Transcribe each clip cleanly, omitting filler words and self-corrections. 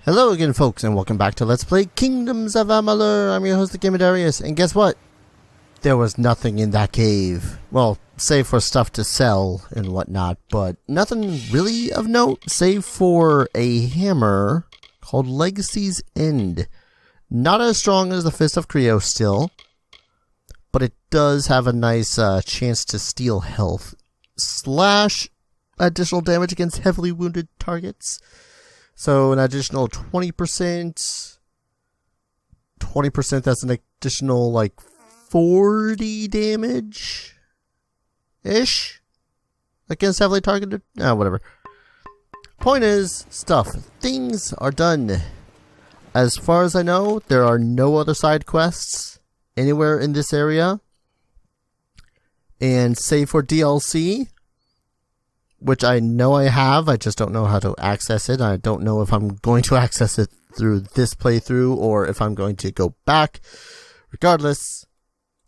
Hello again, folks, and welcome back to Let's Play Kingdoms of Amalur. I'm your host, the Gamer Darius, and guess what? There was nothing in that cave. Well, save for stuff to sell and whatnot, but nothing really of note, save for a hammer called Legacy's End. Not as strong as the Fist of Creo still, but it does have a nice chance to steal health / additional damage against heavily wounded targets. So an additional 20%, that's an additional like 40 damage-ish against heavily targeted, whatever. Point is, things are done. As far as I know, there are no other side quests anywhere in this area. And save for DLC, which I know I have, I just don't know how to access it. I don't know if I'm going to access it through this playthrough or if I'm going to go back. Regardless,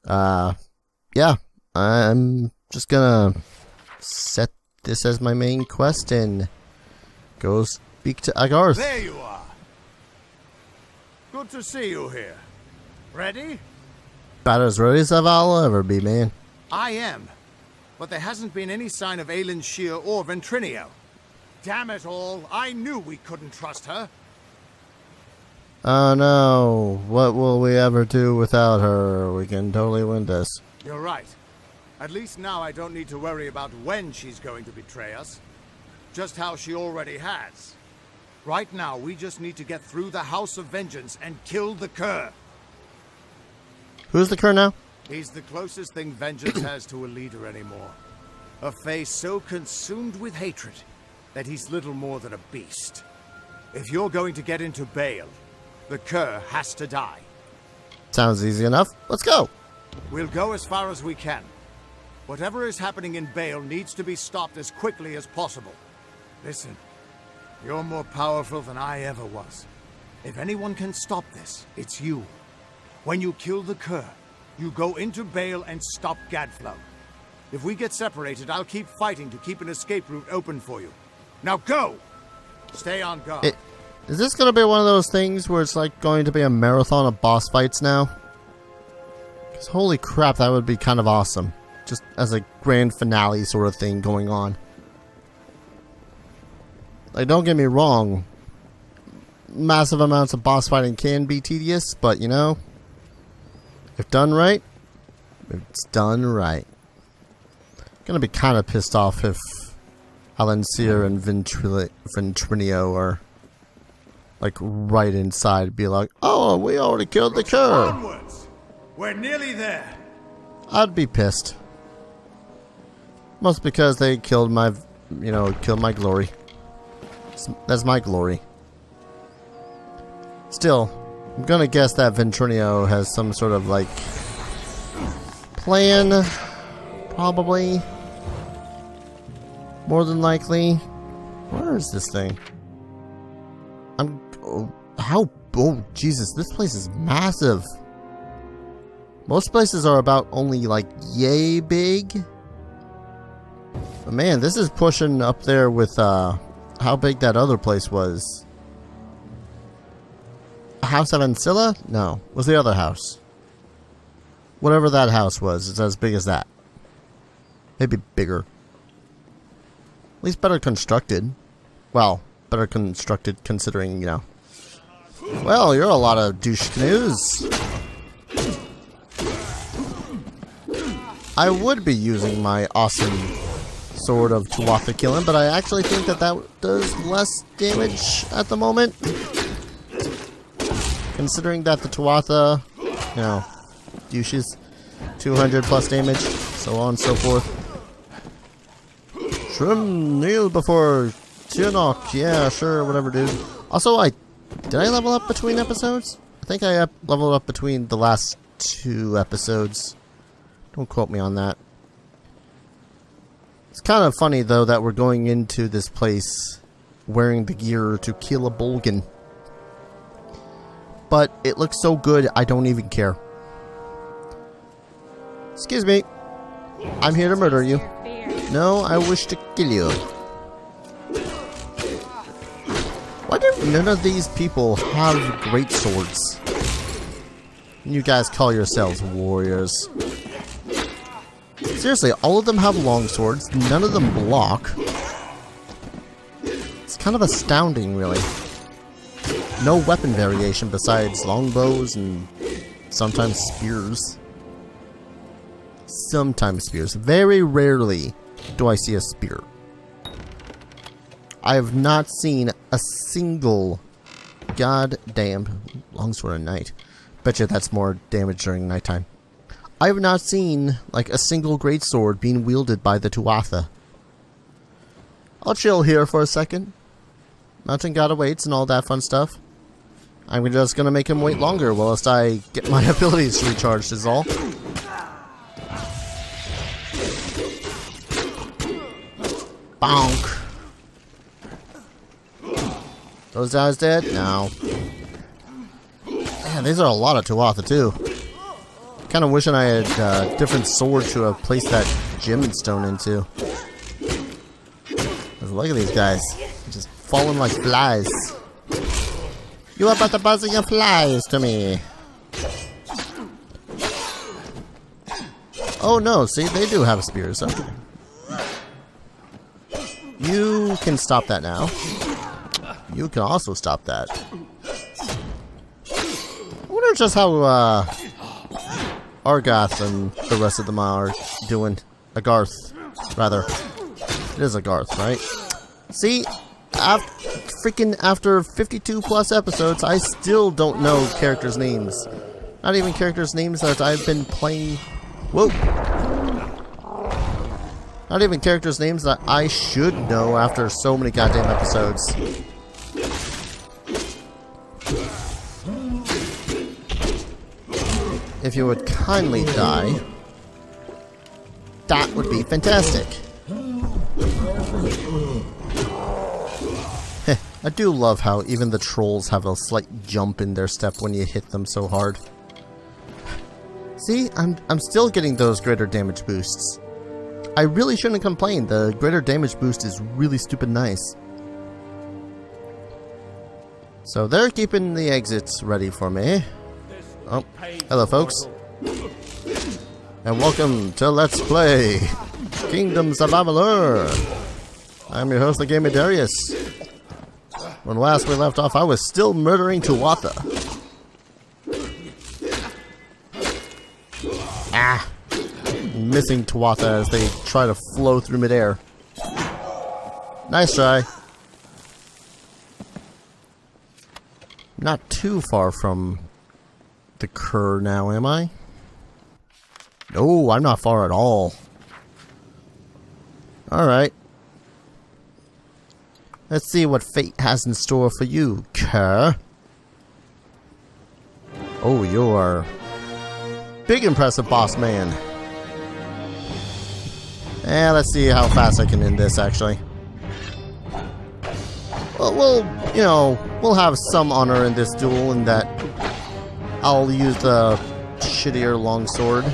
yeah, I'm just gonna set this as my main quest and go speak to Agarth. There you are. Good to see you here. Ready? About as ready as I'll ever be, man. I am. But there hasn't been any sign of Aelin Shear or Ventrinio. Damn it all, I knew we couldn't trust her. Oh no, what will we ever do without her? We can totally win this. You're right. At least now I don't need to worry about when she's going to betray us. Just how she already has. Right now, we just need to get through the House of Vengeance and kill the Cur. Who's the Cur now? He's the closest thing Vengeance has to a leader anymore. A face so consumed with hatred that he's little more than a beast. If you're going to get into Bale, the Cur has to die. Sounds easy enough. Let's go. We'll go as far as we can. Whatever is happening in Bale needs to be stopped as quickly as possible. Listen, you're more powerful than I ever was. If anyone can stop this, it's you. When you kill the Cur, you go into Bale and stop Gadflow. If we get separated, I'll keep fighting to keep an escape route open for you. Now go! Stay on guard. Is this going to be one of those things where it's like going to be a marathon of boss fights now? Because holy crap, that would be kind of awesome. Just as a grand finale sort of thing going on. Like, don't get me wrong. Massive amounts of boss fighting can be tedious, but you know, if done right, it's done right. Gonna be kind of pissed off if Alenseer and Ventrinio are like right inside, be like, "Oh, we already killed the Cur." Onwards. We're nearly there. I'd be pissed. Mostly because they killed my, killed my glory. That's my glory. Still, I'm gonna guess that Ventrinio has some sort of like plan, probably. More than likely. Where is this thing? Oh Jesus, this place is massive. Most places are about only like yay big. But man, this is pushing up there with how big that other place was. House of Ancilla? No, was the other house. Whatever that house was, it's as big as that. Maybe bigger. At least better constructed. Well, better constructed considering, you know. Well, you're a lot of douche canoes. I would be using my awesome sword of Tuatha killing, but I actually think that does less damage at the moment. Considering that the Tuatha, douches 200 plus damage, so on and so forth. Shrim, kneel before Tionok. Yeah, sure, whatever, dude. Also, did I level up between episodes? I think I leveled up between the last 2 episodes. Don't quote me on that. It's kind of funny, though, that we're going into this place wearing the gear to kill a Bolgan. But it looks so good, I don't even care. Excuse me. I'm here to murder you. No, I wish to kill you. Why do none of these people have great swords? You guys call yourselves warriors. Seriously, all of them have long swords. None of them block. It's kind of astounding, really. No weapon variation besides longbows and sometimes spears. Sometimes spears. Very rarely do I see a spear. I have not seen a single goddamn longsword at night. Bet you that's more damage during nighttime. I have not seen like a single greatsword being wielded by the Tuatha. I'll chill here for a second. Mountain god awaits and all that fun stuff. I'm just gonna make him wait longer whilst I get my abilities recharged is all. Bonk. Those guys dead? No. Man, these are a lot of Tuatha too. Kind of wishing I had a different sword to have placed that gemstone into. Look at these guys. Just falling like flies. You are but the buzzing of flies to me. Oh no, see, they do have spears. Okay. You can stop that now. You can also stop that. I wonder just how Argoth and the rest of them are doing. Agarth, rather. It is Agarth, right? See, after 52 plus episodes, I still don't know characters' names. Not even characters' names that I've been playing. Whoa! Not even characters' names that I should know after so many goddamn episodes. If you would kindly die, that would be fantastic. I do love how even the trolls have a slight jump in their step when you hit them so hard. See, I'm still getting those greater damage boosts. I really shouldn't complain. The greater damage boost is really stupid nice. So they're keeping the exits ready for me. Oh, hello folks. And welcome to Let's Play Kingdoms of Amalur. I'm your host, the Gamer Darius. When last we left off, I was still murdering Tuatha. Ah! Missing Tuatha as they try to flow through midair. Nice try. Not too far from the Cur now, am I? No, I'm not far at all. Alright. Let's see what fate has in store for you, Cur. Oh, you're big impressive, boss man. Let's see how fast I can end this, actually. Well, we'll have some honor in this duel in that I'll use the shittier longsword.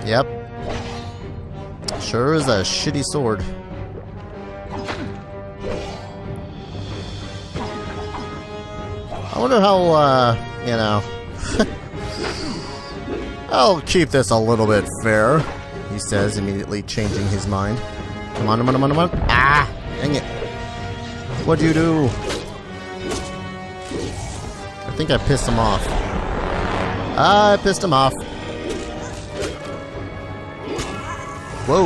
Yep. Sure is a shitty sword. I wonder how, I'll keep this a little bit fair, he says, immediately changing his mind. Come on, come on, come on, come on. Ah! Dang it. What'd you do? I think I pissed him off. I pissed him off. Whoa.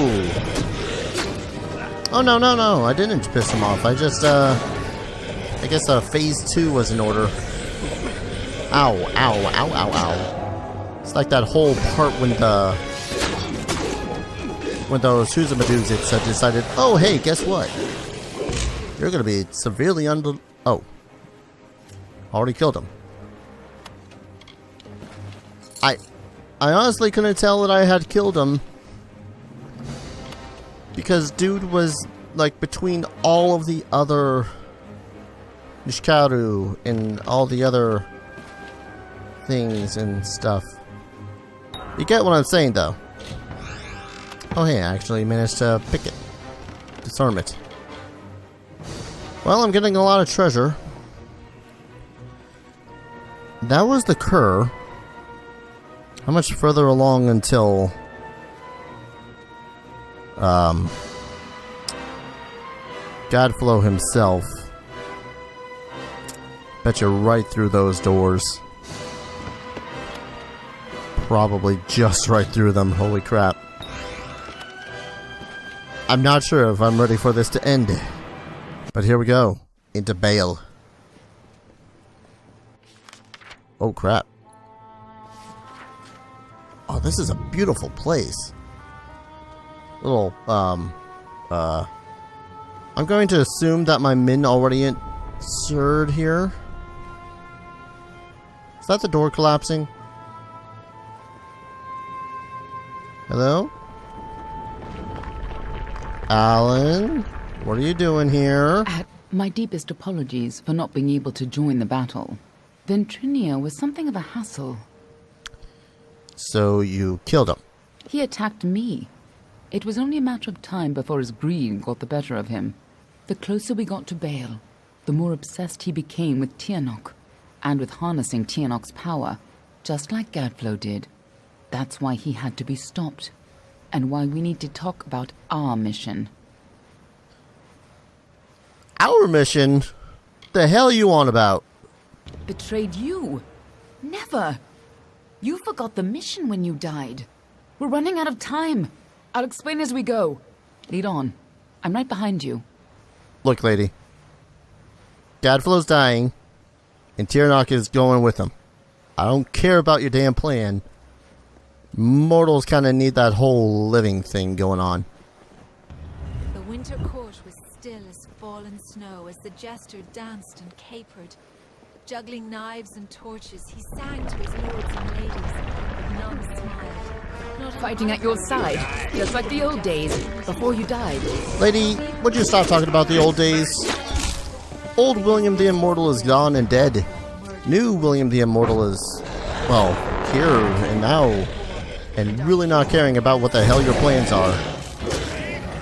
Oh, no, no, no. I didn't piss him off. I just, I guess phase 2 was in order. Ow, ow, ow, ow, ow. It's like that whole part when those Huzamaduzits decided, oh, hey, guess what? You're gonna be severely under... Oh. Already killed him. I honestly couldn't tell that I had killed him. Because dude was, like, between all of the other Nishikaru and all the other things and stuff. You get what I'm saying, though. Oh, hey, I actually managed to pick it. disarm it. Well, I'm getting a lot of treasure. That was the cur. How much further along until... Gadflow himself. Bet you're right through those doors. Probably just right through them. Holy crap. I'm not sure if I'm ready for this to end. But here we go. Into Bale. Oh crap. Oh, this is a beautiful place. Little, I'm going to assume that my min already entered here. Is that the door collapsing? Hello? Alan? What are you doing here? My deepest apologies for not being able to join the battle. Ventrinia was something of a hassle. So you killed him? He attacked me. It was only a matter of time before his greed got the better of him. The closer we got to Bale, the more obsessed he became with Tianok, and with harnessing Tianok's power, just like Gadflow did. That's why he had to be stopped, and why we need to talk about our mission. Our mission? The hell you on about? Betrayed you? Never! You forgot the mission when you died. We're running out of time. I'll explain as we go. Lead on. I'm right behind you. Look, lady. Gadflow's dying, and Tianok is going with him. I don't care about your damn plan. Mortals kind of need that whole living thing going on. The winter court was still as fallen snow as the jester danced and capered. Juggling knives and torches, he sang to his lords and ladies, but none smiled. Not Fighting at your side, just like the old days, before you died. Lady, would you stop talking about the old days? Old William the Immortal is gone and dead. New William the Immortal is, well, here and now, and really not caring about what the hell your plans are.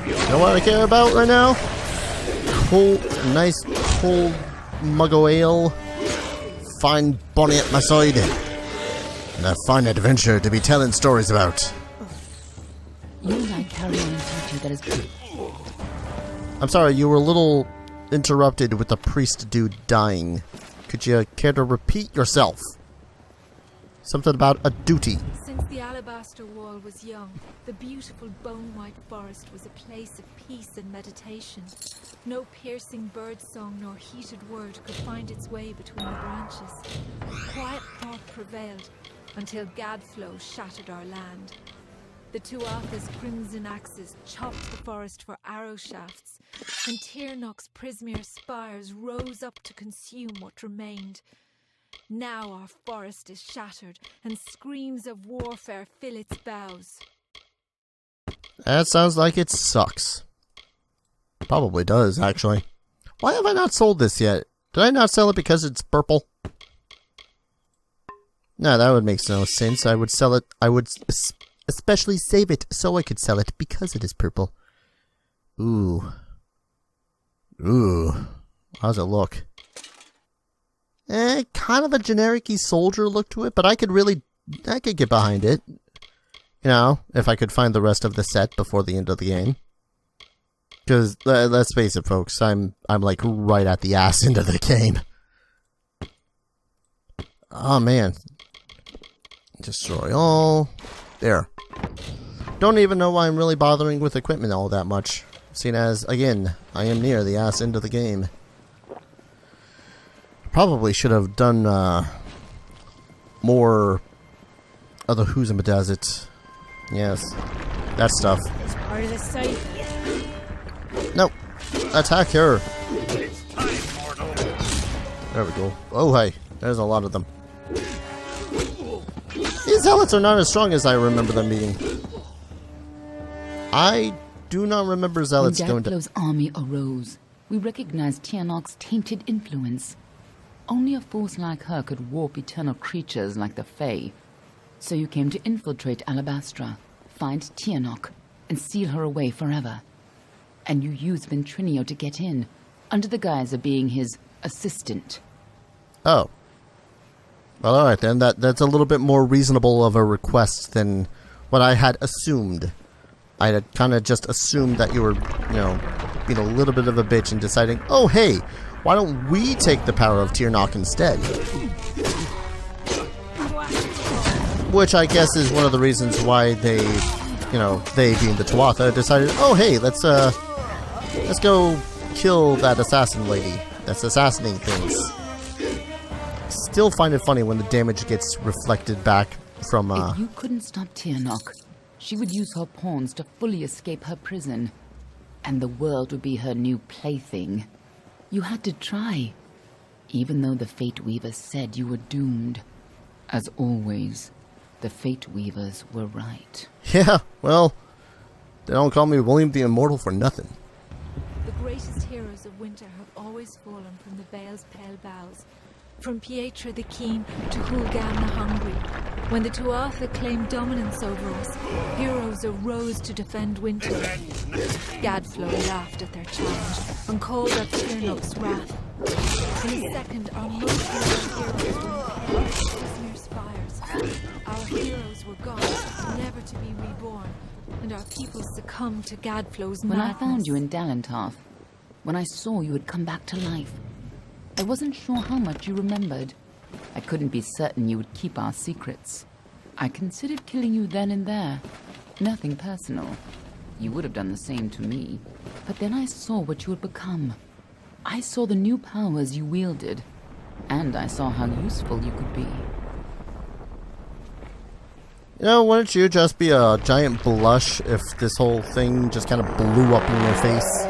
You know what I care about right now? Cold, nice cold mug of ale, fine bonny at my side, and a fine adventure to be telling stories about. You and I carry on duty that is good. I'm sorry, you were a little interrupted with the priest dude dying. Could you care to repeat yourself? Something about a duty. Since the alabaster wall was young, the beautiful bone-white forest was a place of peace and meditation. No piercing birdsong nor heated word could find its way between the branches. Quiet thought prevailed until Gadflow shattered our land. The Tuatha's crimson axes chopped the forest for arrow shafts, and Tiernok's prismere spires rose up to consume what remained. Now our forest is shattered, and screams of warfare fill its boughs. That sounds like it sucks. Probably does, actually. Why have I not sold this yet? Did I not sell it because it's purple? No, that would make no sense. I would sell it. I would especially save it so I could sell it because it is purple. Ooh. Ooh. How's it look? Kind of a generic-y soldier look to it, but I could get behind it. You know, if I could find the rest of the set before the end of the game. Because, let's face it, folks, I'm like right at the ass end of the game. Oh, man. Destroy all. There. Don't even know why I'm really bothering with equipment all that much. Seeing as, again, I am near the ass end of the game. Probably should have done more of the Who's in the Desert. Yes, that stuff. It's part of the site. No, attack her. There we go. Oh, hey, there's a lot of them. These zealots are not as strong as I remember them being. I do not remember zealots going to... When Gadflow's army arose, we recognized Tianok's tainted influence. Only a force like her could warp eternal creatures like the Fae. So you came to infiltrate Alabastra, find Tianok, and seal her away forever. and you used Ventrinio to get in, under the guise of being his assistant. Oh. Well, alright then. That's a little bit more reasonable of a request than what I had assumed. I had kind of just assumed that you were, you know, being a little bit of a bitch and deciding, oh hey, why don't we take the power of Tirnoch instead? Which I guess is one of the reasons why they, you know, they being the Tuatha, decided, oh hey, let's go kill that assassin lady that's assassinating things. Still find it funny when the damage gets reflected back from, If you couldn't stop Tirnoch, she would use her pawns to fully escape her prison, and the world would be her new plaything. You had to try, even though the Fate Weavers said you were doomed. As always, the Fate Weavers were right. Yeah, well, they don't call me William the Immortal for nothing. The greatest heroes of winter have always fallen from the Vale's pale boughs. From Pietra the Keen to Hulgan the Hungry. When the Tuatha claimed dominance over us, heroes arose to defend winter. Gadflow laughed at their challenge and called up Tirnoch's wrath. In a second, our most loyal heroes were impaled by prisoners' fires. Our heroes were gone, never to be reborn, and our people succumbed to Gadflow's madness. When I found you in Dalentarth, when I saw you had come back to life, I wasn't sure how much you remembered. I couldn't be certain you would keep our secrets. I considered killing you then and there. Nothing personal. You would have done the same to me. But then I saw what you had become. I saw the new powers you wielded. And I saw how useful you could be. You know, wouldn't you just be a giant blush if this whole thing just kind of blew up in your face?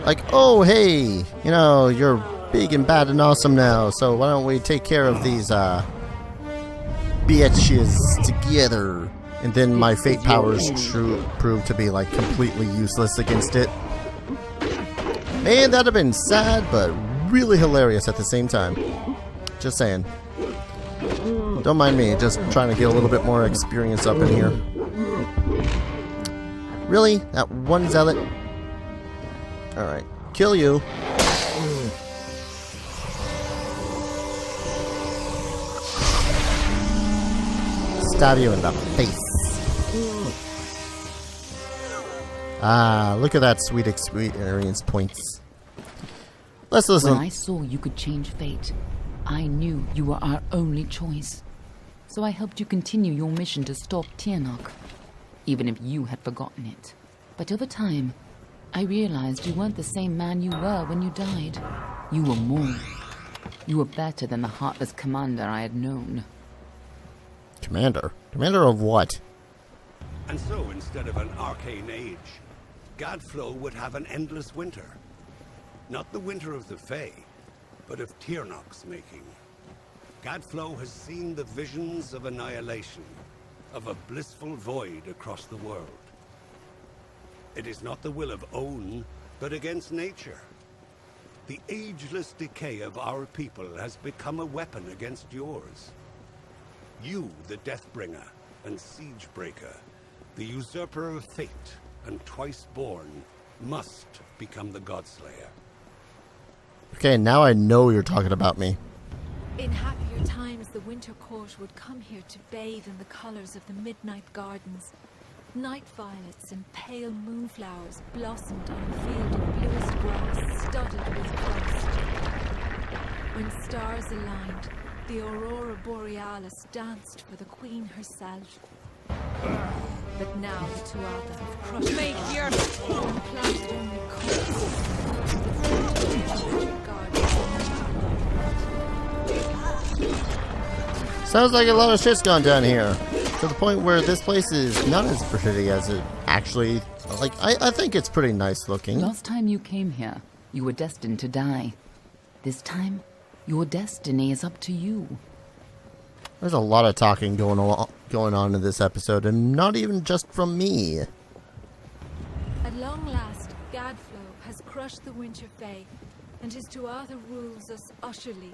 Like, oh hey, you know, you're big and bad and awesome now, so why don't we take care of these bitches together? And then my fate powers prove to be like completely useless against it. Man, that'd have been sad but really hilarious at the same time. Just saying. Don't mind me, just trying to get a little bit more experience up in here. Really? That one zealot? Alright. Kill you. Stab you in the face. Ah, look at that sweet experience points. Let's listen. When I saw you could change fate, I knew you were our only choice. So I helped you continue your mission to stop Tirnoch, even if you had forgotten it. But over time, I realized you weren't the same man you were when you died. You were more. You were better than the heartless commander I had known. Commander? Commander of what? And so, instead of an arcane age, Gadflow would have an endless winter. Not the winter of the Fae, but of Tirnoch's making. Gadflow has seen the visions of annihilation, of a blissful void across the world. It is not the will of Own, but against nature. The ageless decay of our people has become a weapon against yours. You, the Deathbringer and Siegebreaker, the usurper of fate and twice-born, must become the Godslayer. Okay, now I know you're talking about me. In happier times, the Winter Court would come here to bathe in the colors of the midnight gardens. Night violets and pale moonflowers blossomed on a field of bluest grass studded with frost. When stars aligned, the Aurora Borealis danced for the Queen herself. But now the Tuatha have crushed Make your and planted only corpses. The Sounds like a lot of shit's gone down here. To the point where this place is not as pretty as it actually... Like, I think it's pretty nice looking. Last time you came here, you were destined to die. This time, your destiny is up to you. There's a lot of talking going on in this episode, and not even just from me. At long last, Gadflow has crushed the Winter Fae, and his Tuatha rules us utterly.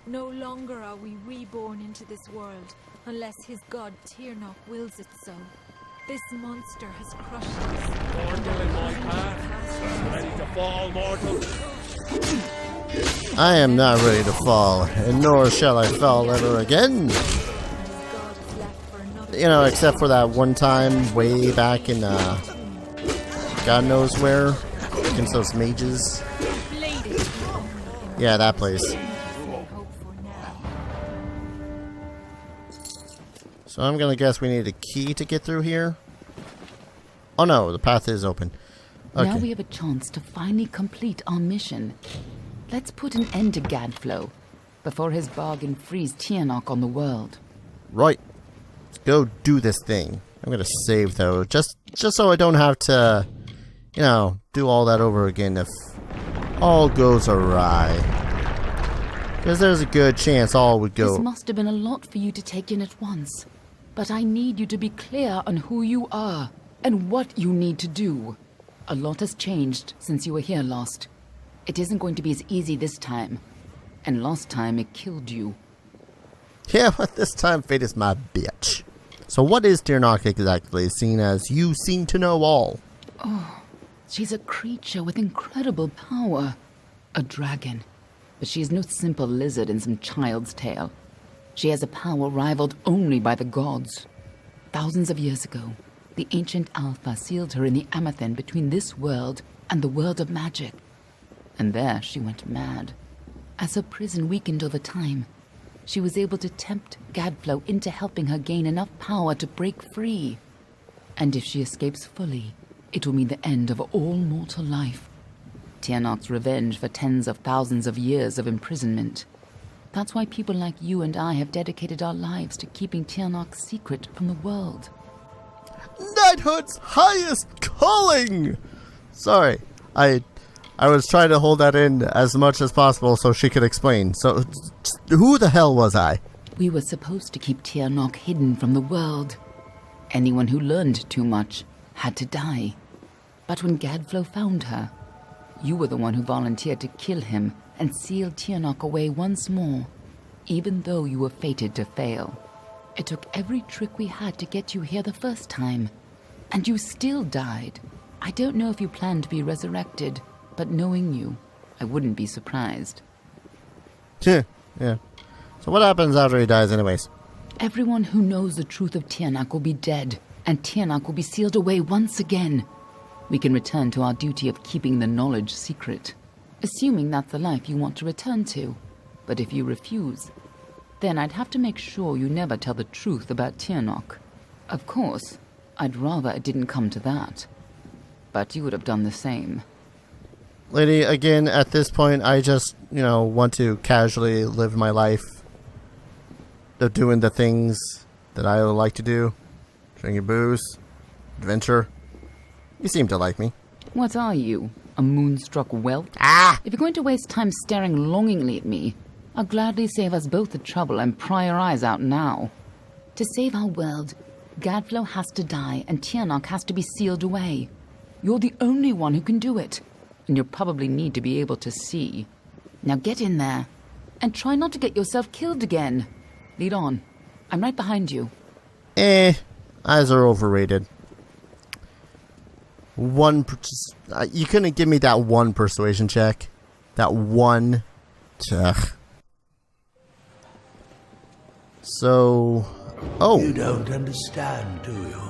No longer are we reborn into this world, unless his god Tirnoch wills it so. This monster has crushed us. Mortal in my path. Ready to fall, mortal. I am not ready to fall, and nor shall I fall ever again. God is left for another. You know, except for that one time way back in, God knows where, against those mages. Yeah, that place. Hope for now. So I'm gonna guess we need a key to get through here. Oh no, the path is open. Okay. Now we have a chance to finally complete our mission. Let's put an end to Gadflow before his bargain frees Tiernok on the world. Right. Let's go do this thing. I'm gonna save though, just so I don't have to, you know, do all that over again if all goes awry. Because there's a good chance all would go. This must have been a lot for you to take in at once. But I need you to be clear on who you are and what you need to do. A lot has changed since you were here last. It isn't going to be as easy this time. And last time it killed you. Yeah, but this time fate is my bitch. So what is Tiernok exactly, seeing as you seem to know all? She's a creature with incredible power. A dragon. But she is no simple lizard in some child's tale. She has a power rivaled only by the gods. Thousands of years ago, the ancient Alpha sealed her in the Amethyst between this world and the world of magic. And there she went mad. As her prison weakened over time, she was able to tempt Gadflow into helping her gain enough power to break free. And if she escapes fully, it will mean the end of all mortal life. Tiernok's revenge for tens of thousands of years of imprisonment. That's why people like you and I have dedicated our lives to keeping Tiernok's secret from the world. Knighthood's highest calling! Sorry, I was trying to hold that in as much as possible so she could explain. So, who the hell was I? We were supposed to keep Tiernok hidden from the world. Anyone who learned too much had to die. But when Gadflow found her, you were the one who volunteered to kill him and seal Tiernok away once more, even though you were fated to fail. It took every trick we had to get you here the first time, and you still died. I don't know if you plan to be resurrected, but knowing you, I wouldn't be surprised. Yeah. So what happens after he dies anyways? Everyone who knows the truth of Tiernok will be dead, and Tiernok will be sealed away once again. We can return to our duty of keeping the knowledge secret, assuming that's the life you want to return to. But if you refuse, then I'd have to make sure you never tell the truth about Tiernok. Of course, I'd rather it didn't come to that. But you would have done the same. Lady, again, at this point, I just, want to casually live my life. Of doing the things that I like to do. Drinking booze. Adventure. You seem to like me. What are you? A moonstruck whelp? Ah! If you're going to waste time staring longingly at me, I'll gladly save us both the trouble and pry your eyes out now. To save our world, Gadflow has to die and Tiernok has to be sealed away. You're the only one who can do it, and you'll probably need to be able to see. Now get in there, and try not to get yourself killed again. Lead on. I'm right behind you. Eyes are overrated. You couldn't give me that one persuasion check. That one. Ugh. So. Oh. You don't understand, do you?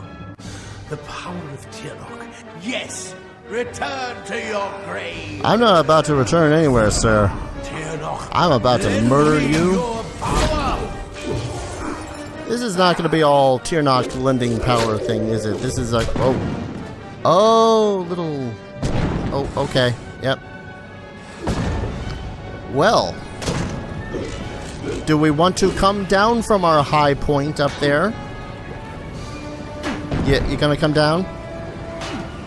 The power of Tiernok. Yes! Return to your grave! I'm not about to return anywhere, sir. Tiernok, I'm about to murder you. your power! This is not going to be all Tiernok lending power thing, is it? This is like, okay, yep. Well, do we want to come down from our high point up there? Yeah, you gonna come down?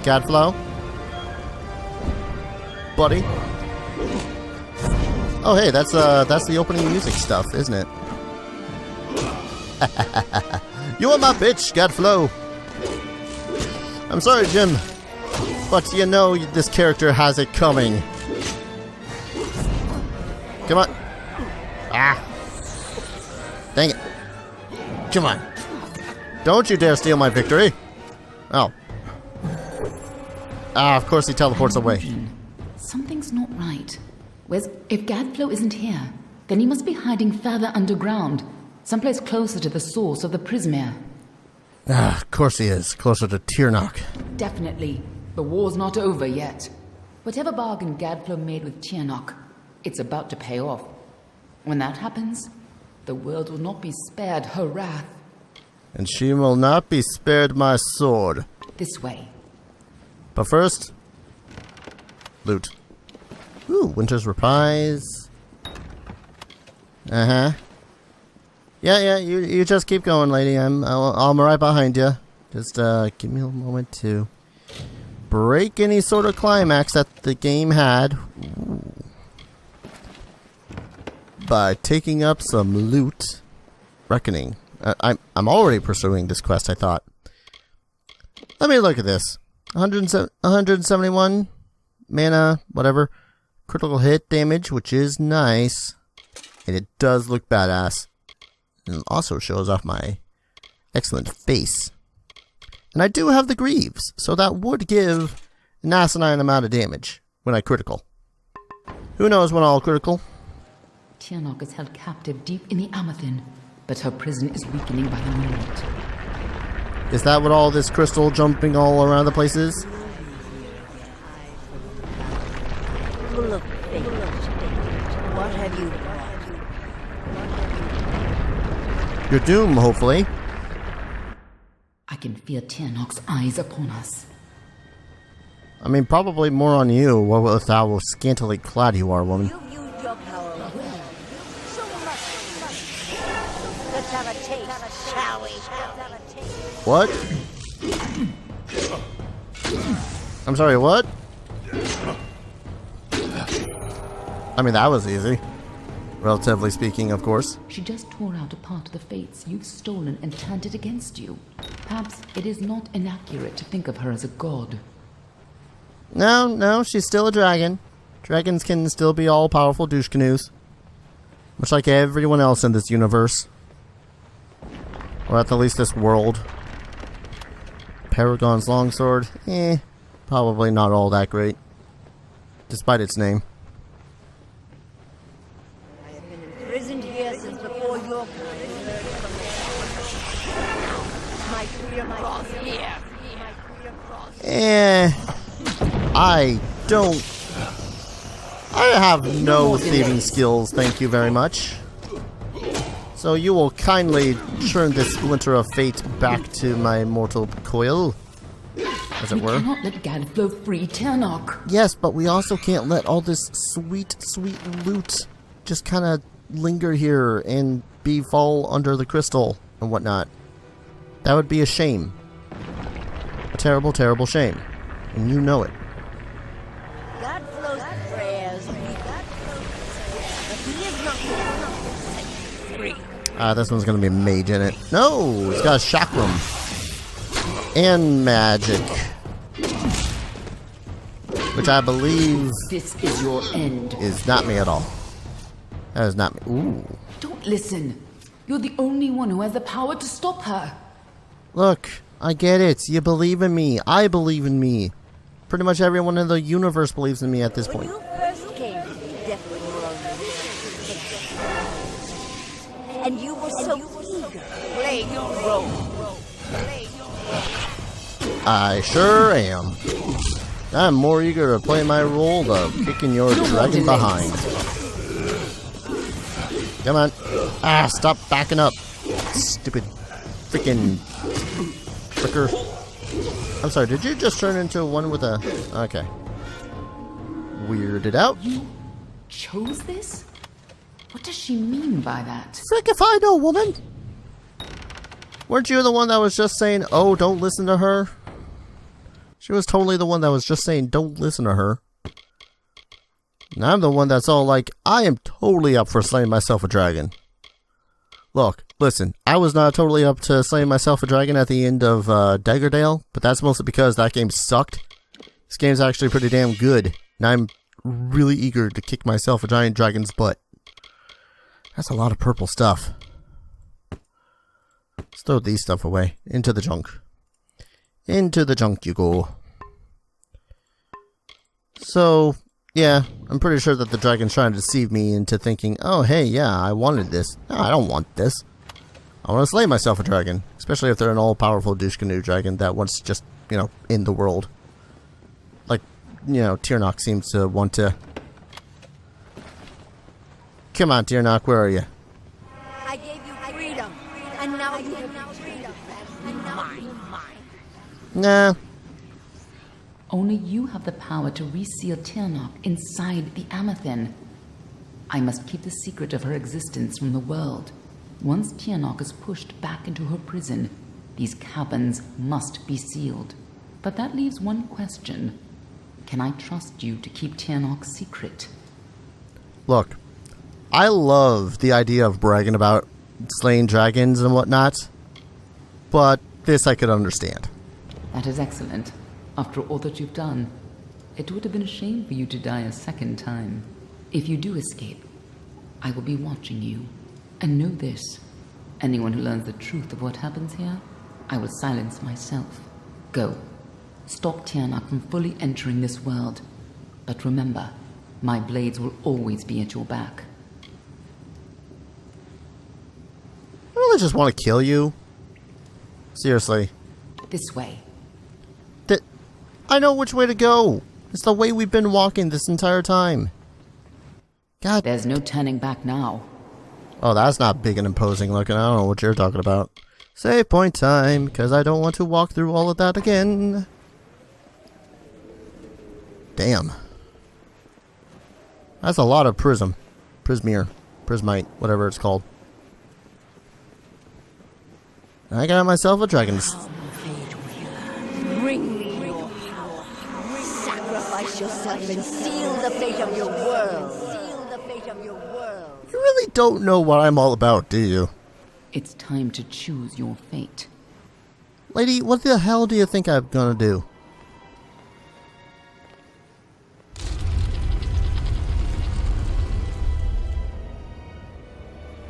Gadflow? Buddy? Oh hey, that's the opening music stuff, isn't it? You are my bitch, Gadflow. I'm sorry, Jim, but this character has it coming. Come on. Ah. Dang it. Come on. Don't you dare steal my victory. Oh. Ah, of course he teleports away. Something's not right. If Gadflow isn't here, then he must be hiding further underground, someplace closer to the source of the Prismere. Ah, of course he is. Closer to Tyrnok. Definitely. The war's not over yet. Whatever bargain Gadflow made with Tyrnok, it's about to pay off. When that happens, the world will not be spared her wrath. And she will not be spared my sword. This way. But first, loot. Ooh, Winter's Reprise. Uh-huh. Yeah, you just keep going, lady. I'm right behind you. Just give me a moment to break any sort of climax that the game had. Ooh. By taking up some loot. Reckoning. I'm already pursuing this quest, I thought. Let me look at this. 171 mana, whatever. Critical hit damage, which is nice. And it does look badass. And it also shows off my excellent face. And I do have the Greaves, so that would give an asinine amount of damage when I critical. Who knows when I'll critical? Tyrnok is held captive deep in the Amathin, but her prison is weakening by the minute. Is that what all this crystal jumping all around the place is? Look, what have you brought? Your doom, hopefully. I can feel Tyrnok's eyes upon us. I mean, probably more on you, with how scantily clad you are, woman. You've used your power well. So much. Let's have a taste, shall we? What? I'm sorry, what? I mean, that was easy. Relatively speaking, of course. She just tore out a part of the fates you've stolen and turned it against you. Perhaps it is not inaccurate to think of her as a god. No, she's still a dragon. Dragons can still be all-powerful douche canoes. Much like everyone else in this universe. Or at the least this world. Paragon's longsword, probably not all that great. Despite its name. I have been imprisoned here since before your time. My freedom cross here. My freedom cross. I have no thieving skills, thank you very much. So you will kindly turn this splinter of fate back to my mortal coil, as it were. We cannot let Gadflow free Tyrnok. Yes, but we also can't let all this sweet, sweet loot just kind of linger here and fall under the crystal and whatnot. That would be a shame. A terrible, terrible shame. And you know it. Gadflow's prayers. But he is not free. This one's gonna be mage in it. No, it's got a chakram. And magic. Which I believe This is your end. is not me at all. That is not me. Ooh. Don't listen. You're the only one who has the power to stop her. Look, I get it. You believe in me. I believe in me. Pretty much everyone in the universe believes in me at this When point. you first came to the Deathwood World, and you were so eager to play your role. I sure am. I'm more eager to play my role of kicking your dragon behind. Come on. Stop backing up. Stupid freaking fricker. I'm sorry, did you just turn into one with a... Okay. Weirded out. You chose this? What does she mean by that? Frick if I know, woman! Weren't you the one that was just saying, oh, don't listen to her? She was totally the one that was just saying, don't listen to her. And I'm the one that's all like, I am totally up for slaying myself a dragon. Look, listen, I was not totally up to slaying myself a dragon at the end of Daggerdale, but that's mostly because that game sucked. This game's actually pretty damn good, and I'm really eager to kick myself a giant dragon's butt. That's a lot of purple stuff. Let's throw these stuff away, into the junk. Into the junk you go. So, yeah, I'm pretty sure that the dragon's trying to deceive me into thinking, oh, hey, yeah, I wanted this. No, I don't want this. I want to slay myself a dragon. Especially if they're an all-powerful douche canoe dragon that wants just, you know, in the world. Like, you know, Tyrnok seems to want to. Come on, Tyrnok, where are you? I gave you freedom, and now you have freedom. And mine. Nah. Only you have the power to reseal Tyrnok inside the Amathen. I must keep the secret of her existence from the world. Once Tyrnok is pushed back into her prison, these caverns must be sealed. But that leaves one question. Can I trust you to keep Tyrnok's secret? Look, I love the idea of bragging about slaying dragons and whatnot, but this I could understand. That is excellent. After all that you've done, it would have been a shame for you to die a second time. If you do escape, I will be watching you. And know this, anyone who learns the truth of what happens here, I will silence myself. Go. Stop Tyrnok from fully entering this world. But remember, my blades will always be at your back. I really just want to kill you. Seriously. This way. I know which way to go. It's the way we've been walking this entire time. God. There's no turning back now. Oh, that's not big and imposing looking. I don't know what you're talking about. Save point time, because I don't want to walk through all of that again. Damn. That's a lot of prism. Prismere. Prismite. Whatever it's called. I got myself a dragon. Bring me your power. Sacrifice yourself and seal the fate of your world. Seal the fate of your world. You really don't know what I'm all about, do you? It's time to choose your fate. Lady, what the hell do you think I'm gonna do?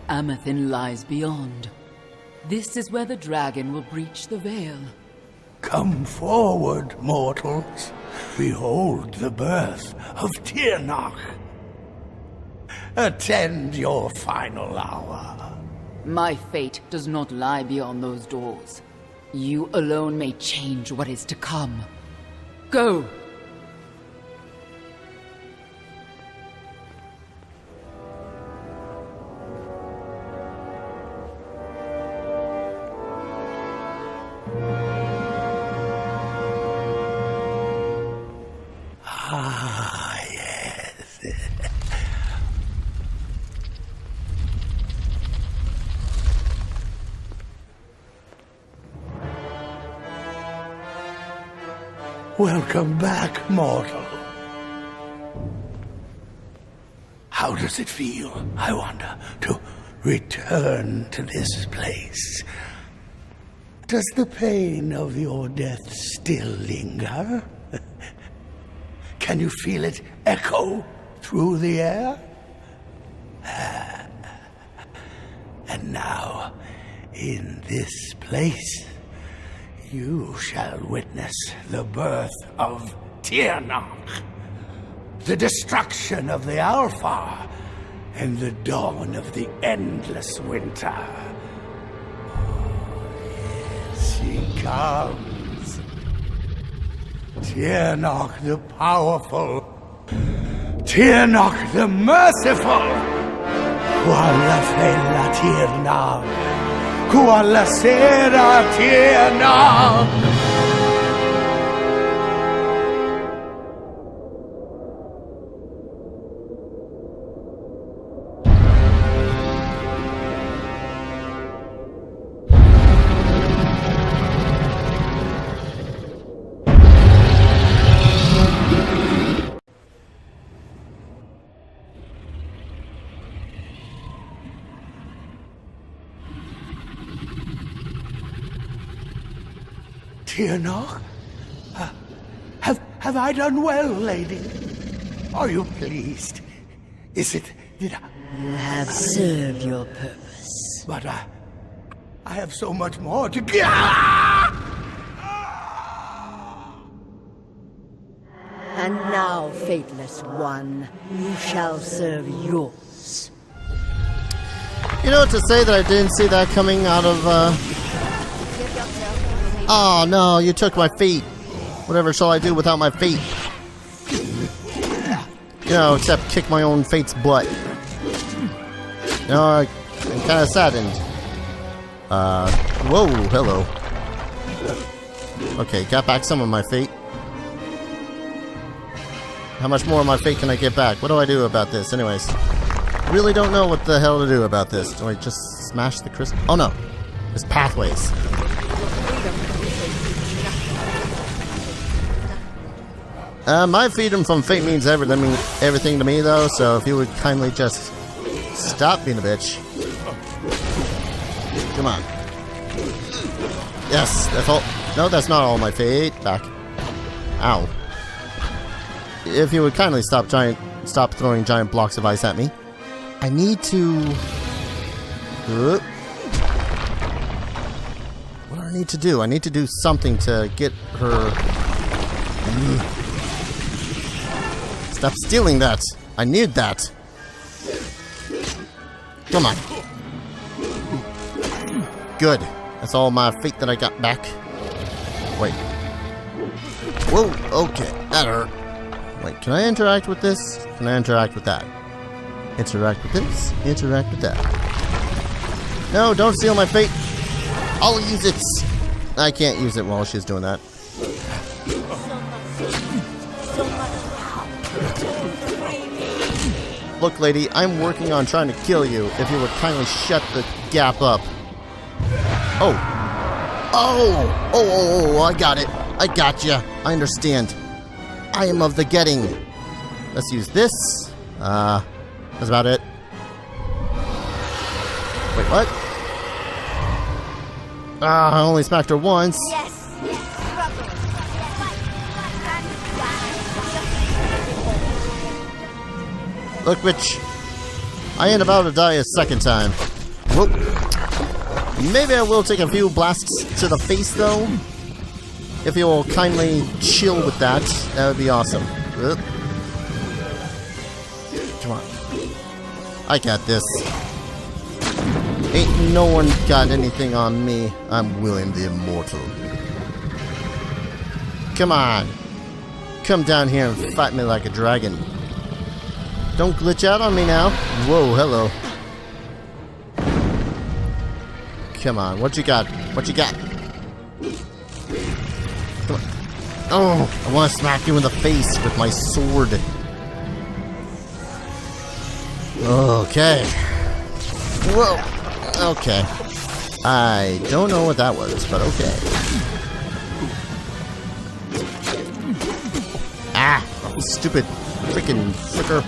Amathen lies beyond. This is where the dragon will breach the veil. Come forward, mortals. Behold the birth of Tyrnok. Attend your final hour. My fate does not lie beyond those doors. You alone may change what is to come. Go! Ah, yes. Welcome back, mortal. How does it feel, I wonder, to return to this place? Does the pain of your death still linger? Can you feel it echo through the air? And now, in this place, you shall witness the birth of Tyrnok, the destruction of the Alfar, and the dawn of the endless winter. Yes, he comes. Tyrnok the powerful, Tyrnok the merciful. Qualla fella Tyrnok, qualla sera Tyrnok. Tyrnok? Have I done well, lady? Are you pleased? Is it... You have served your purpose. But I have so much more to give. And now, faithless one, you shall serve yours. You know what to say that I didn't see that coming out of, Oh no, you took my feet. Whatever shall I do without my feet? You know, except kick my own fate's butt. You know, I'm kind of saddened. Whoa, hello. Okay, got back some of my fate. How much more of my fate can I get back? What do I do about this? Anyways, really don't know what the hell to do about this. Do I just smash the crystal? Oh no, there's pathways. My freedom from fate means everything to me, though, so if you would kindly just stop being a bitch. Come on. Yes, that's all. No, that's not all my fate. Back. Ow. If you would kindly stop throwing giant blocks of ice at me. I need to... What do I need to do? I need to do something to get her... Stop stealing that! I need that! Come on. Good. That's all my fate that I got back. Wait. Whoa, okay. That hurt. Wait, can I interact with this? Can I interact with that? Interact with this? Interact with that. No, don't steal my fate! I'll use it! I can't use it while she's doing that. Look, lady, I'm working on trying to kill you. If you would kindly shut the gap up. Oh. Oh! Oh, I got it. I got ya. I understand. I am of the getting. Let's use this. That's about it. Wait, what? I only smacked her once. Yes. Look, bitch. I ain't about to die a second time. Whoop. Maybe I will take a few blasts to the face, though. If you will kindly chill with that, that would be awesome. Whoop. Come on. I got this. Ain't no one got anything on me. I'm William the Immortal. Come on. Come down here and fight me like a dragon. Don't glitch out on me now. Whoa, hello. Come on, what you got? What you got? Come on. Oh, I want to smack you in the face with my sword. Okay. Whoa. Okay. I don't know what that was, but okay. Ah, stupid freaking flicker.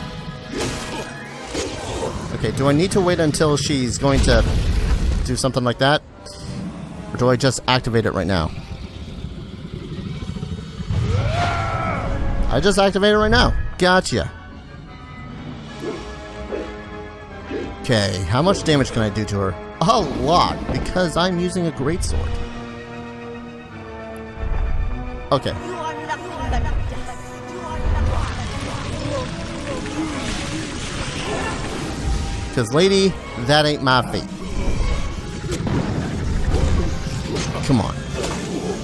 Okay, do I need to wait until she's going to do something like that? Or do I just activate it right now? I just activate it right now. Gotcha. Okay, how much damage can I do to her? A lot, because I'm using a greatsword. Okay. Because, lady, that ain't my fate. Come on.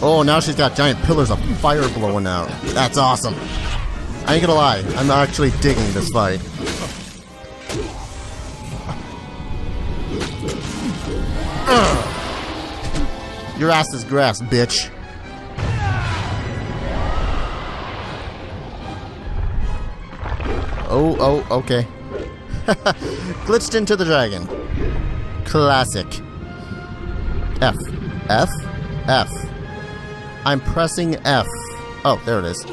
Oh, now she's got giant pillars of fire blowing out. That's awesome. I ain't gonna lie, I'm actually digging this fight. Your ass is grass, bitch. Oh, okay. Glitched into the dragon. Classic. F. F? F. I'm pressing F. Oh, there it is.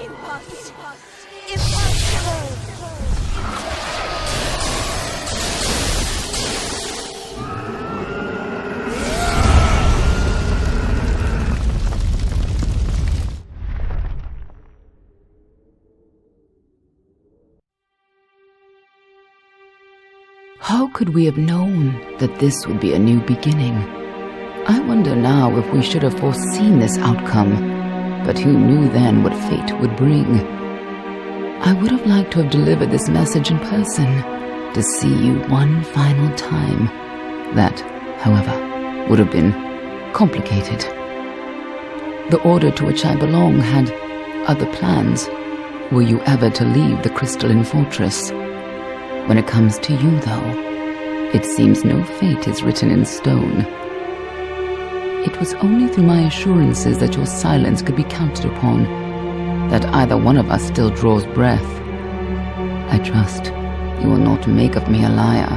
How could we have known that this would be a new beginning? I wonder now if we should have foreseen this outcome, but who knew then what fate would bring? I would have liked to have delivered this message in person, to see you one final time. That, however, would have been complicated. The order to which I belong had other plans. Were you ever to leave the crystalline fortress? When it comes to you, though, it seems no fate is written in stone. It was only through my assurances that your silence could be counted upon that either one of us still draws breath. I trust you will not make of me a liar.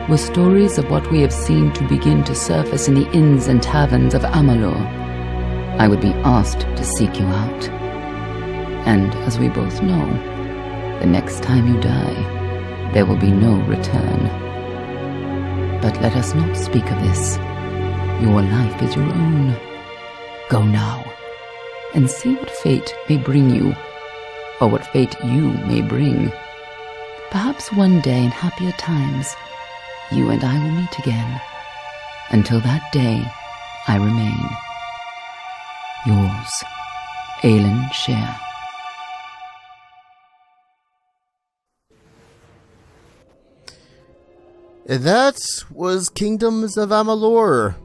Were stories of what we have seen to begin to surface in the inns and taverns of Amalur, I would be asked to seek you out. And as we both know, the next time you die, there will be no return. But let us not speak of this. Your life is your own. Go now, and see what fate may bring you, or what fate you may bring. Perhaps one day in happier times, you and I will meet again. Until that day, I remain yours, Aelin Share. That was Kingdoms of Amalur.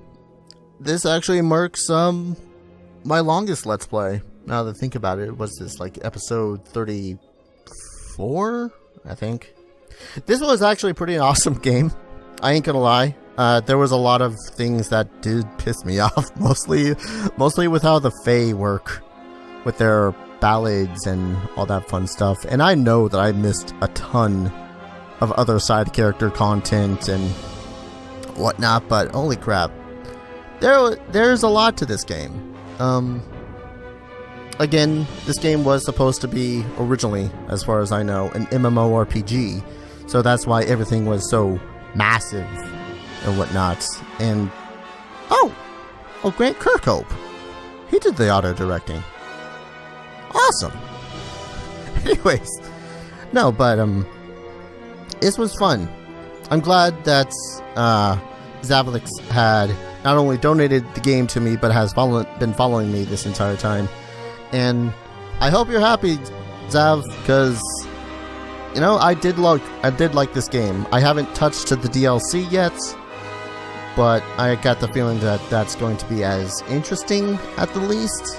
This actually marks my longest Let's Play. Now that I think about it, was this like episode 34? I think. This was actually a pretty awesome game. I ain't gonna lie. There was a lot of things that did piss me off. Mostly with how the Fae work. With their ballads and all that fun stuff. And I know that I missed a ton of other side character content and whatnot, but holy crap. There's a lot to this game. Again, this game was supposed to be originally, as far as I know, an MMORPG, so that's why everything was so massive and whatnot. And oh, Grant Kirkhope, he did the auto directing. Awesome. Anyways, no, but this was fun. I'm glad that Zavlix had not only donated the game to me, but has been following me this entire time. And I hope you're happy, Zav, because you know I did like this game. I haven't touched the DLC yet, but I got the feeling that that's going to be as interesting at the least.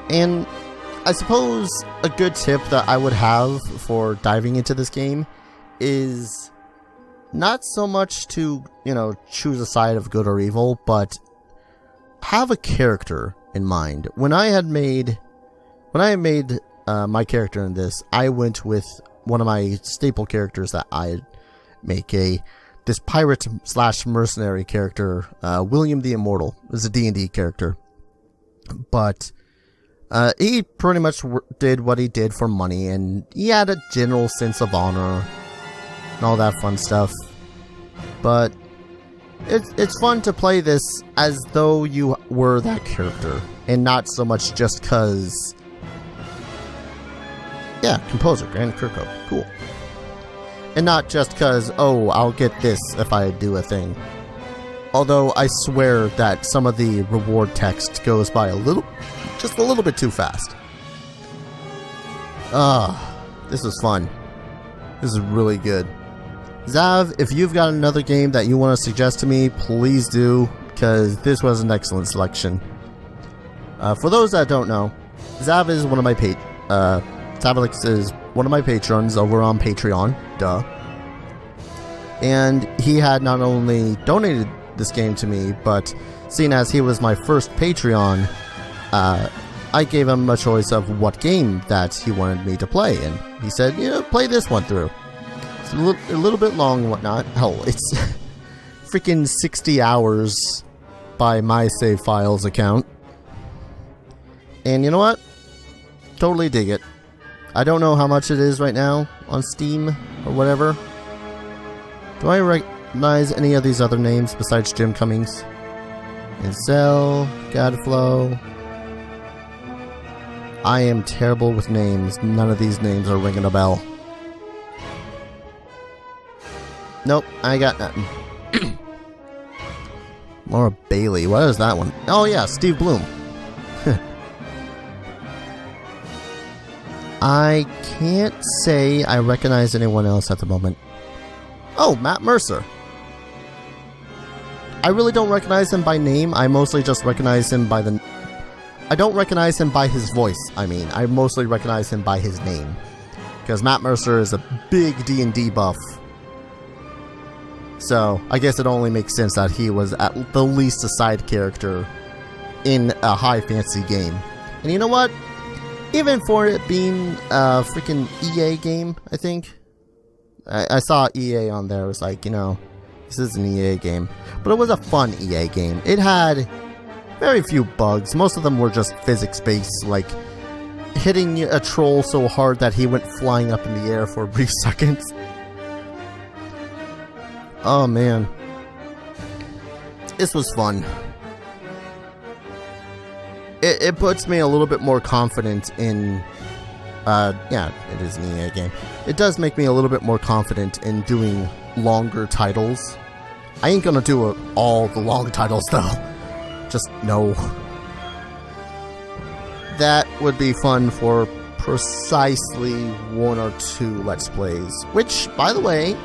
And I suppose a good tip that I would have for diving into this game is not so much to, choose a side of good or evil, but have a character in mind. When I had made my character in this, I went with one of my staple characters that I make, this pirate / mercenary character, William the Immortal. Is a D&D character, but he pretty much did what he did for money, and he had a general sense of honor and all that fun stuff. But it's fun to play this as though you were that character, and not so much just cause. Yeah, composer Grant Kirkhope, cool. And not just cause, oh, I'll get this if I do a thing. Although I swear that some of the reward text goes by just a little bit too fast. This is fun. This is really good. Zav, if you've got another game that you want to suggest to me, please do, because this was an excellent selection. For those that don't know, Zav is one of my Zavalix is one of my patrons over on Patreon, duh. And he had not only donated this game to me, but seeing as he was my first Patreon, I gave him a choice of what game that he wanted me to play, and he said, play this one through. It's a little bit long and whatnot. Hell, it's freaking 60 hours by my save files account. And you know what? Totally dig it. I don't know how much it is right now on Steam or whatever. Do I recognize any of these other names besides Jim Cummings? Incel, Gadflow. I am terrible with names. None of these names are ringing a bell. Nope, I got nothing. Laura Bailey, what is that one? Oh yeah, Steve Bloom. I can't say I recognize anyone else at the moment. Oh, Matt Mercer. I really don't recognize him by name. I mostly just recognize him by the... I don't recognize him by his voice, I mean. I mostly recognize him by his name. Because Matt Mercer is a big D&D buff. So, I guess it only makes sense that he was at the least a side character in a high fantasy game. And you know what? Even for it being a freaking EA game, I think. I saw EA on there. It was like, you know, this is an EA game. But it was a fun EA game. It had very few bugs. Most of them were just physics-based, like hitting a troll so hard that he went flying up in the air for a brief second. Oh, man. This was fun. It puts me a little bit more confident in... yeah, it is an EA game. It does make me a little bit more confident in doing longer titles. I ain't gonna do all the long titles, though. Just no. That would be fun for precisely 1 or 2 Let's Plays. Which, by the way,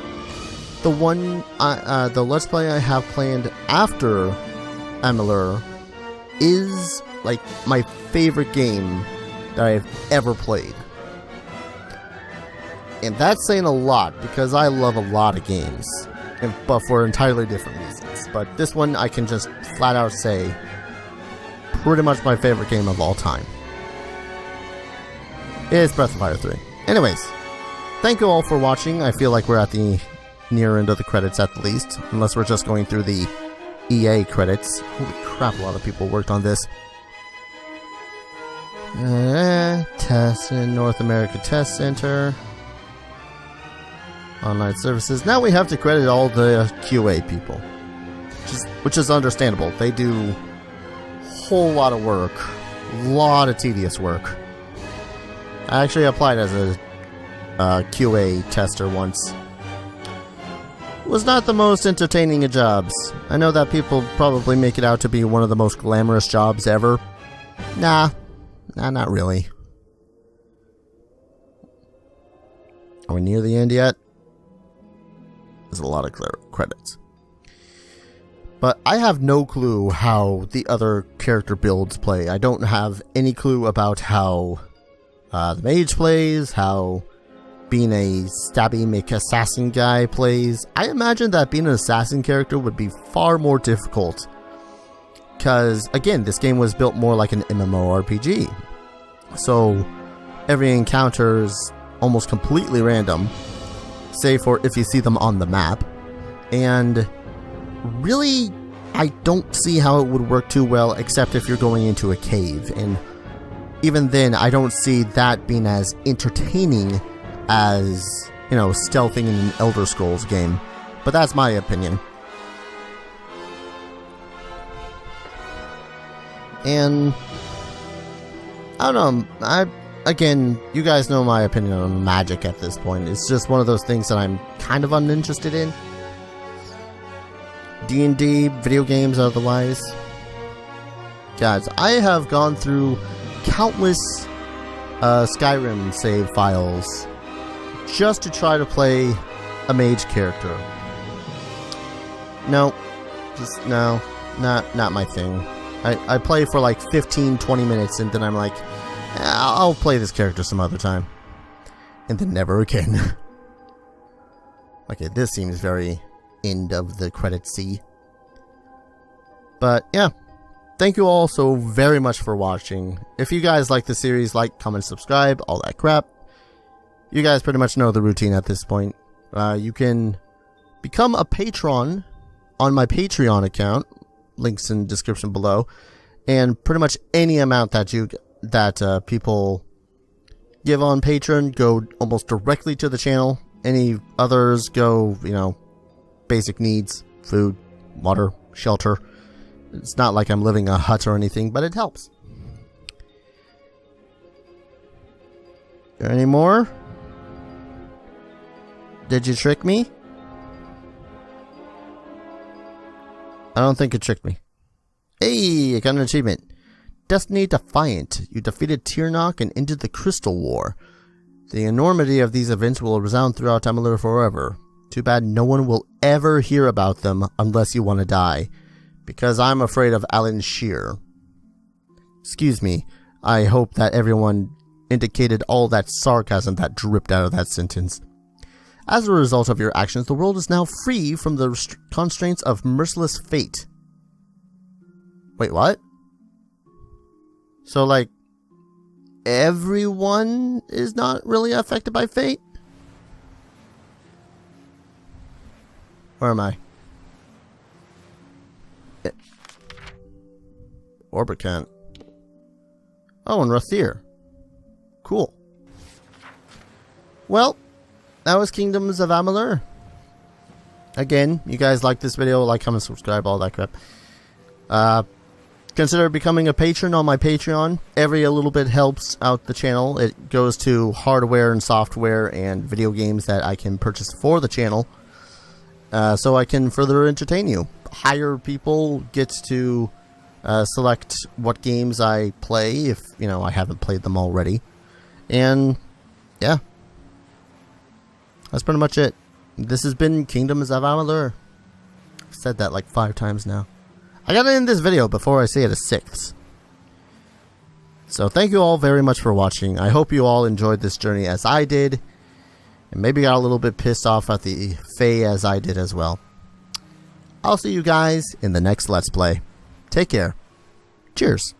the Let's Play I have planned after Amalur is like my favorite game that I've ever played. And that's saying a lot because I love a lot of games, but for entirely different reasons. But this one I can just flat out say pretty much my favorite game of all time. It's Breath of Fire 3. Anyways, thank you all for watching. I feel like we're at the near end of the credits at the least, unless we're just going through the EA credits. Holy crap, a lot of people worked on this. Test in North America Test Center. Online services. Now we have to credit all the QA people. Which is understandable. They do a whole lot of work. A lot of tedious work. I actually applied as a QA tester once. It was not the most entertaining of jobs. I know that people probably make it out to be one of the most glamorous jobs ever. Nah, not really. Are we near the end yet? There's a lot of credits. But I have no clue how the other character builds play. I don't have any clue about how the mage plays, how being a stabby McAssassin guy plays. I imagine that being an assassin character would be far more difficult. Because, again, this game was built more like an MMORPG. So, every encounter is almost completely random. Save for if you see them on the map. And really, I don't see how it would work too well except if you're going into a cave. And even then, I don't see that being as entertaining as, you know, stealthing in an Elder Scrolls game. But that's my opinion. And I don't know, again, you guys know my opinion on magic at this point. It's just one of those things that I'm kind of uninterested in. D&D, video games otherwise. Guys, I have gone through countless Skyrim save files just to try to play a mage character. No, just no, not my thing. I play for like 15-20 minutes and then I'm like, I'll play this character some other time. And then never again. Okay, this seems very end of the credits-y. But yeah, thank you all so very much for watching. If you guys like the series, like, comment, subscribe, all that crap. You guys pretty much know the routine at this point. You can become a patron on my Patreon account. Links in the description below. And pretty much any amount that people give on Patreon go almost directly to the channel. Any others go, you know, basic needs, food, water, shelter. It's not like I'm living in a hut or anything, but it helps. Any more? Did you trick me? I don't think it tricked me. Hey, I got an achievement. Destiny Defiant. You defeated Tyrnok and ended the Crystal War. The enormity of these events will resound throughout Amalur forever. Too bad no one will ever hear about them unless you want to die. Because I'm afraid of Alan Shear. Excuse me, I hope that everyone indicated all that sarcasm that dripped out of that sentence. As a result of your actions, the world is now free from the constraints of merciless fate. Wait, what? So, like, everyone is not really affected by fate? Where am I? Orbicant. Oh, and Rathir. Cool. Well, that was Kingdoms of Amalur. Again, you guys like this video, like, comment, subscribe, all that crap. Consider becoming a patron on my Patreon. Every little bit helps out the channel. It goes to hardware and software and video games that I can purchase for the channel. So I can further entertain you. Higher people get to select what games I play if, you know, I haven't played them already. And, yeah. That's pretty much it. This has been Kingdoms of Amalur. I've said that like 5 times now. I gotta end this video before I say it a 6th. So thank you all very much for watching. I hope you all enjoyed this journey as I did. And maybe got a little bit pissed off at the Fae as I did as well. I'll see you guys in the next Let's Play. Take care. Cheers.